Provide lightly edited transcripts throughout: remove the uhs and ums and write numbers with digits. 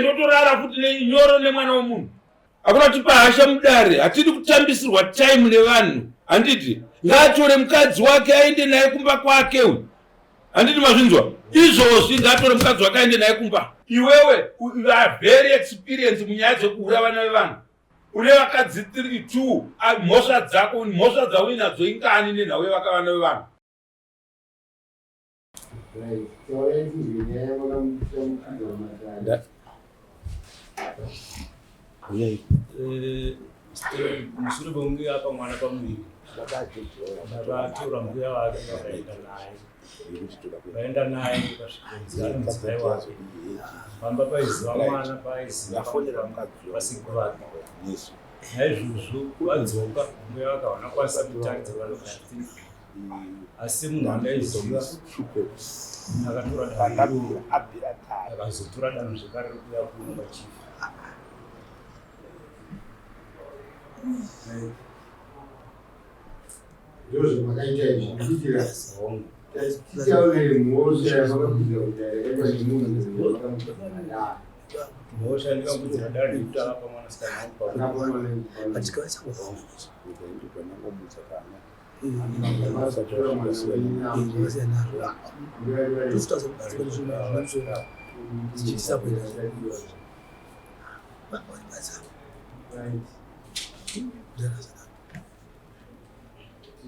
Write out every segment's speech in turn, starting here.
ndotorara futi nenyoro nemwana womunhu. Akuna kuti pahasha mudare hatidi kutambisirwa time nevanhu. Handiti ngatore mukadzi wake aende naye kumba kwake uyu. Handiti mazvinzwa izvozvi ngatore mukadzi wake aende naye kumba. Iwewe you are very experienced munyaya dzekuuraya vana vevanhu. Une vakadzi 3 2 mhosva dzako mhosva dzauinadzo ingani nenhau yevakavana vevanhu. Mushure mekunge apa mwana pamuviri vakatora mbuya wake vaenda naye kusvika ari mudzimai wake pamba paiziva mwana paiziva vasikuru vake. Naizvozvo vadzoka mbuya vakawana kwanisa kutaridza vanogara asi munhu angaiziva akatora danho akazotora danho zvekare rokuya kuumba chifu. Joseph Akaita kuitira tichaonere mhosva yavakakudzira kuti yakaitwa nemunhu wakamutofanira mhosva ndingakudzira dare kutala pamwanasikana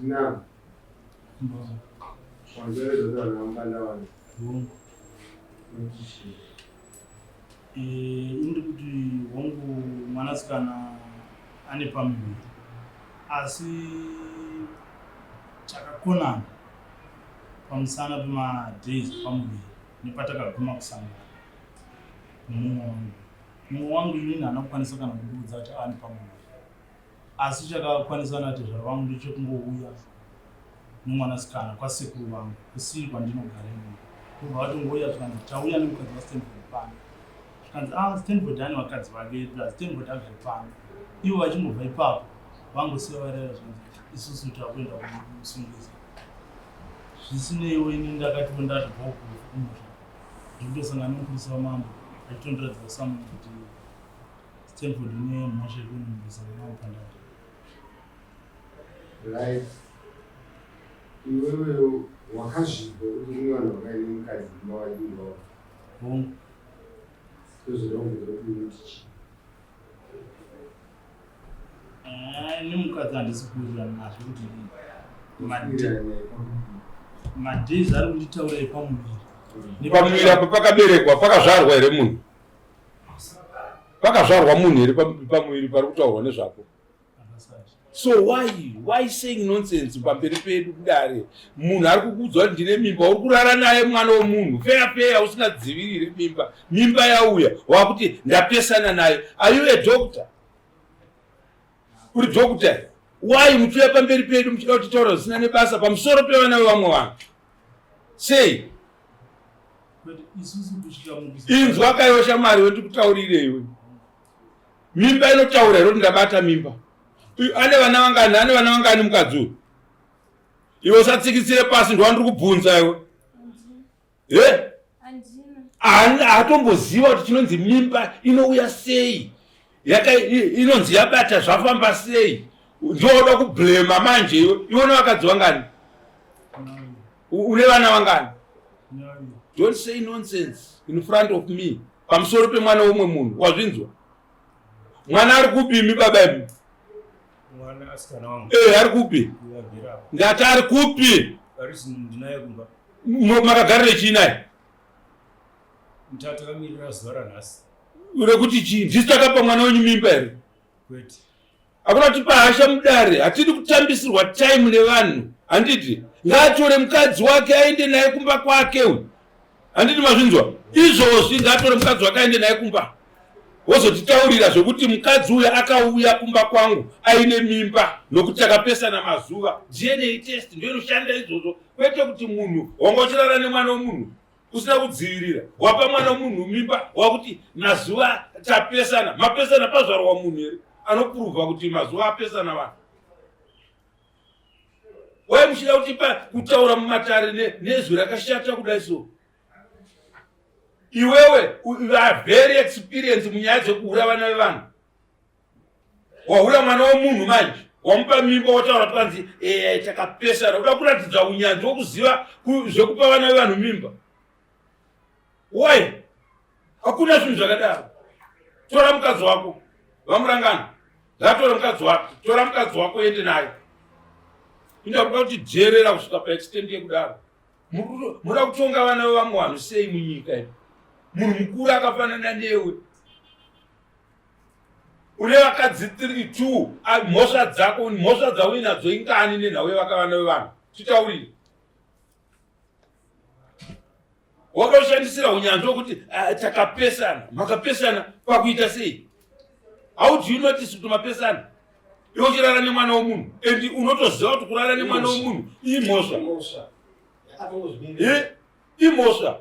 Naam. Wanzere doza nambala wale. Indi kuti wangu mwanasikana ane pamuviri asi chakakona pamusana pemadays pamuviri nepatakaguma kusangana mumwe wangu inini haana kukwanisa kana kundiudza kuti ane pamuviri asi chakakwanisa nati zvaro vangu ndechekungouya nomwanasikana kwasekuru vangu kusiri kwandinogara ino kubva vatongouya zvikanzi tauya nemukadzi waStanford pano zvikanzi Stanford ane vakadzi vake Stanford agari pano ivo vachingobva ipapo vangosiya varera zvikanzi isusu takuenda kumusungisa zvisineiwo ini ndakatiwo ndati bhokumusha ndikutosangana nomukuru wamambo achitondiratidza samunhu kuti Stanford ine mhosva yekunomubvisa mambo pandati. Right. Iwewe wakazvipa kuti kune vanhu vakaine mukadzi mavadimbawo. Tozodongera kuti unoti nemukadzi handisi kuwirirana nazvo kuti madhays ari kunditaura epamuviri. Pamuviri apa pakaberekwa pakazvarwa here munhu? Pakazvarwa munhu here pamuviri pari kutaurwa nezvapo? So why saying nonsense pamberi pedu kudare? Munhu ari kukuudzwa kuti ndine mimba, uri kurara naye mwana womunhu feya usingadziviriri mimba yauya wakuti ndapesana naye. Are you a doctor? Uri doctor? Why muchiuya pamberi pedu muchida kutitaura zvisina nebasa pamusoro pevana vevamwe vanhu? Sei inzwa akayosha mari wendikutaurire iwe. Mimba inotaura here kuti ndabata mimba. Ane vana vangani mukadzi uyu? Iwe usatsikitsire pasi ndowandiri kubvunza iwe. Hatomboziva kuti chinonzi mimba inouya sei, inonzi yabata zvafamba sei. Ndoda kublema manje iwe. Iwe une vakadzi vangani? Une vana vangani? Don't say nonsense in front of me. Pamusoro pemwana womwe munhu. Wazvinzwa? Mwana ari kupi baba imi? Mwana asikana wangu. Ari kupi? Ndati ari kupi? Arisi ndinaye kumba. Makagarire chii naye? Ndatakamira zuva ranhasi. Ure kuti chii? Ndisi takapa mwana wenyu mimba here? Kwete. Akuna kuti pahasha mudare hatidi kutambisirwa time nevanhu. Handiti ngatore mukadzi wake aende naye kumba kwake uyu. Handiti mazvinzwa izvozvi ngatore mukadzi wake aende naye kumba. Wozotitaurira zvokuti mukadzi uya akauya kumba kwangu aine mimba nokuti takapesana mazuva. DNA test ndio inoshanda izvozvo, kwete kuti munhu wangochirara nemwana womunhu usina kudzivirira. Wapa mwana womunhu mimba wakuti mazuva tapesana. Mapesana pazvarwa munhu here anopruvha kuti mazuva apesana vanhu. Wai muchida kutipa kutaura mumatare nezwi rakashata kudai so. Iwewe you are very experienced munyaya dzekuhura vana vevanhu. Wahura mwana womunhu manje, wamupa mimba wotaura kuti takapesana, uda kuratidza unyanzvi wokuziva zvekupa vana vevanhu mimba. Why? Hakuna zvinhu zvakadaro. Tora mukadzi wako, vamurangana. Ngatora mukadzi wako, tora mukadzi wako ende naye. Inda kuda kuti jerera kusvika paextent yekudaro. Muda kutonga vana vevamwe vanhu sei munyika iyi? Munhu mukuru akafanana newe. Une vakadzi 3-2, mhosva dzako, mhosva dzauinadzo ingani nenhau yevakavana vevanhu. Titaurire. Wakashandisira unyanzvi wokuti takapesana. Makapesana pakuita sei? How do you notice kuti mapesana? Iwe uchirara nemwana womunhu. Endi unotoziva kuti kurara nemwana womunhu imhosva. Imhosva.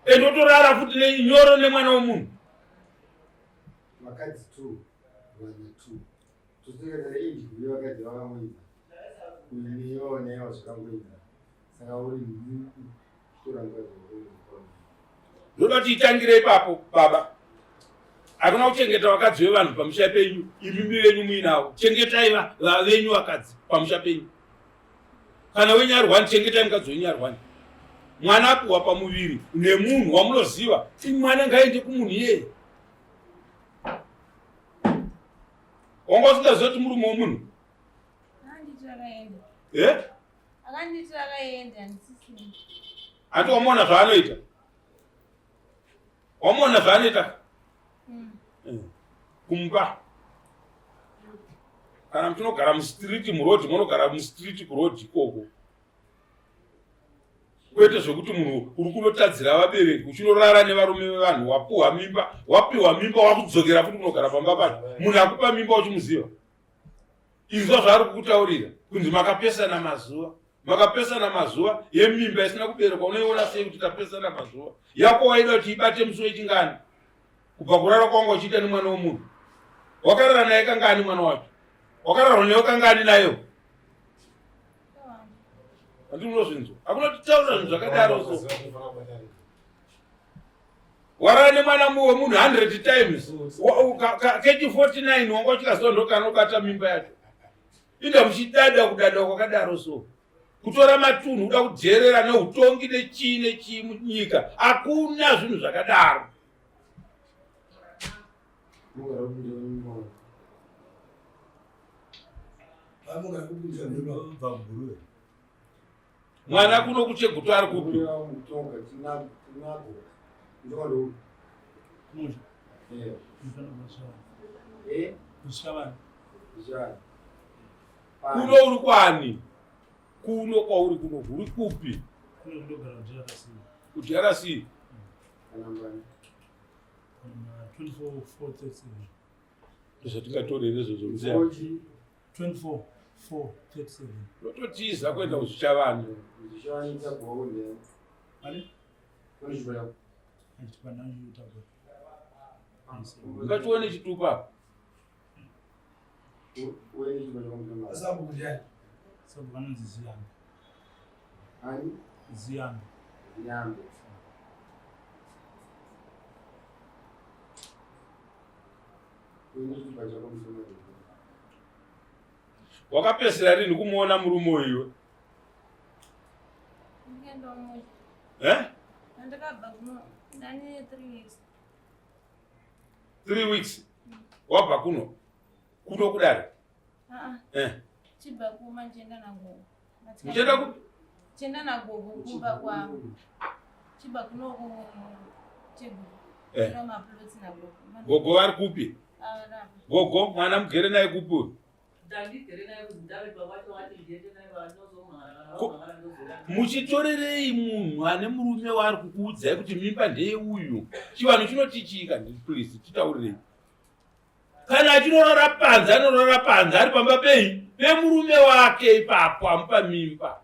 Endi utorara futi nenyoro nemwana womunhu. Makadzi 2 vana 2 tusiyana iji kuliwa wakadzi vakamwina kuliwa zvakamwina saka uri tora mukadzi wako. Ndoda kuti itangire ipapo baba. Hakuna kuchengeta vakadzi vevanhu pamusha penyu, imi venyu muinavo. Chengetai vavenyu vakadzi pamusha penyu. Kana wenyu arwani, chengetai mukadzi wenyu arwani. Mwana apuwa pamuviri nemunhu wamunoziva, mwana ngaende kumunhu iyeye. Wanga usingaziva kuti murume womunhu? Akanditira akaenda ndisisini. Ati wamuona zvaanoita? Wamuona zvaanoita? Kumba. Kana mutinogara mustriti murodhi, munogara mustriti kurodhi ikoko. Kwete zvokuti munhu uri kunotadzira vabereki, uchinorara nevarume vevanhu, wapiwa mimba wakudzokera futi kunogara pamba pacho. Munhu akupa mimba uchimuziva. Izwa zvaari kukutaurira kunzi makapesana mazuva. Makapesana mazuva yemimba isina kuberekwa. Unoiona sei kuti tapesana mazuva? Yako waida kuti ibate musi wechingani? Kubva kurara kwanga uchiita nemwana womunhu. Wakarara naye kangani mwana wacho? Wakarara naye kangani nayo? Andinozvinzwa. Hakuna kutaura zvinhu zvakadaro so. Warara nemwana womunhu 100 times. Kechi 49 wanga uchikazondoka anobata mimba yacho. Inda muchidada kudada kwakadaro so. Kutora matunhu uda kujerera neutongi nechii munyika. Hakuna zvinhu zvakadaro. Mwana kuno kuchegutu ari kupi? Kuno uri kwani? Kuno kwauri kuno uri kupi? Kujarasi. 24-4-37. Zvatingatorere zvozomuziya. 24-4-37. Nototiza kwenda kuzvicha vanhu. Ngatione chitupa. Wakapesera rini kumuona murume iwe? Ndikenda umwe. Ndakabva kuno ndane 3 weeks. 3 weeks. Wabva kuno? Kuno kudari? Chibva kuma njenda nagogo. Njenda kupi? Chenda nagogo kumba kwangu. Chibva kuno chegu. Ino maploti nagogo. Gogo vari kupi? Gogo mwana mugere naye kupi? Muchitorerei munhu ane murume waari kukuudzai kuti mimba ndeye uyu? Chivanhu chinotichika please titaurirei. Kana achinorora panza anorora panza ari pamba pei pemurume wake ipapo amupa mimba.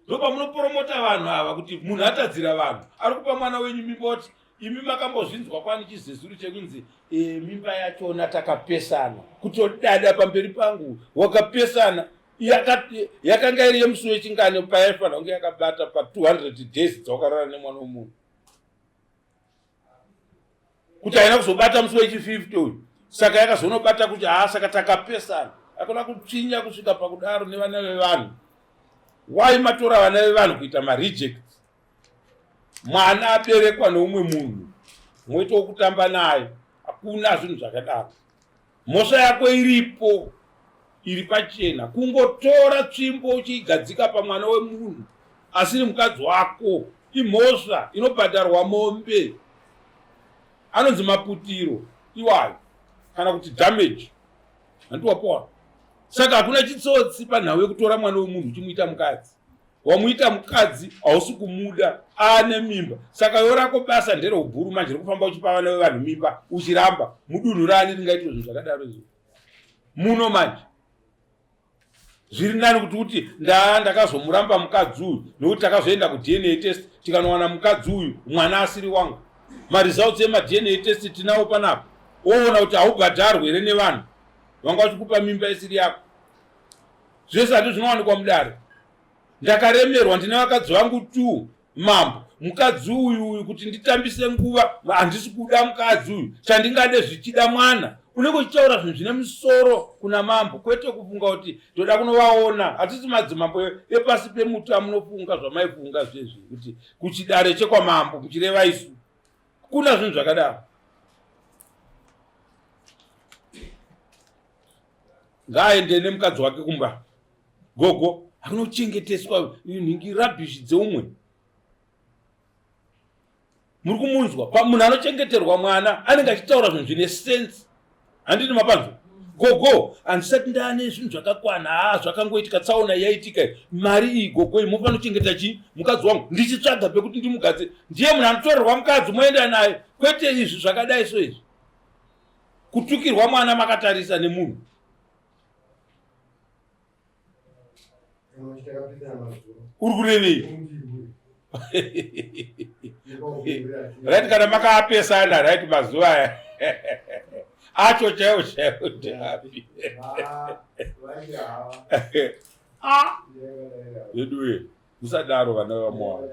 Ndopa munopromota vanhu ava kuti munhu atadzira vanhu. Ari kupa mwana wenyu mimba kuti imi makambozvinzwa kwani chizezuru chekunzi mimba yachona takapesana. Kutodada pamberi pangu wakapesana. Yakanga iri yemusi wechingani paifanira kunge yakabata pa 200 days dzawakarara nemwana womunhu. kuti haina kuzobata musi wechi50 uyu. Saka yakazonobata kuti saka takapesana. Akona kutsvinya kusvika pakudaro nevana vevanhu. Why matora vana vevanhu kuita marejects? Mwana aberekwa neumwe munhu, mwoita wokutamba naye, hakuna zvinhu zvakadaro. Mhosva yako iripo, iri pachena. Kungotora tsvimbo uchiigadzika pamwana wemunhu asiri mukadzi wako imhosva inobhadharwa mombe. Anonzi maputiro iwayo kana kuti damage. Handiwapora. Saka hakuna chitsotsi panhau yekutora mwana wemunhu uchimuita mukadzi. Wamuita mukadzi hausi kumuda, ane mimba. Saka yorako basa ndereubhuru manje rekufamba uchipa vana vevanhu mimba uchiramba. Mudunhu rani ringaitwa zvinhu zvakadaro izvo? Muno manje zviri nani kuti ndakazomuramba mukadzi uyu nokuti takazoenda kuDNA test tikanowana mukadzi uyu mwana asiri wangu. Maresults emaDNA test tinawo panapo. Woona kuti haubhadharwi here nevanhu vanga vachikupa mimba isiri yako. Zvese hati zvinowanikwa mudare. Ndakaremerwa ndine vakadzi vangu 2 mambo. Mukadzi uyu kuti nditambise nguva handisi kuda mukadzi uyu. Chandingade zvichida mwana. Unenge uchitaura zvinhu zvine musoro kuna mambo, kwete kufunga kuti ndoda kunovaona. Hatisi madzimambo epasi pemuti amunofunga zvamaifunga zvezvi kuti kuchidare chekwamambo kuchireva isu. Kuna zvinhu zvakadaro. Ngaaende nemukadzi wake kumba. Gogo anochengeteswa ningi rubbish dzeumwe. Muri kumunzwa munhu anochengeterwa mwana anenge achitaura zvinhu zvine sense. Handiti mapanzo. Gogo handisati ndane zvinhu zvakakwana zvakangoitika tsaona yaitika. Mari iyi gogo inofana kuchengeta chi mukadzi wangu ndichitsvaga pekuti ndimugadze. Ndiye munhu anotorerwa mukadzi moenda naye. Kwete izvi zvakadai so izvi. Kutukirwa mwana makatarisa nemunhu. Uri kurevei? Right, kana makaapesana right mazuva aya. Acho chaiwo chaiwo ndapi. Yeduwe musadaro vana vamwana.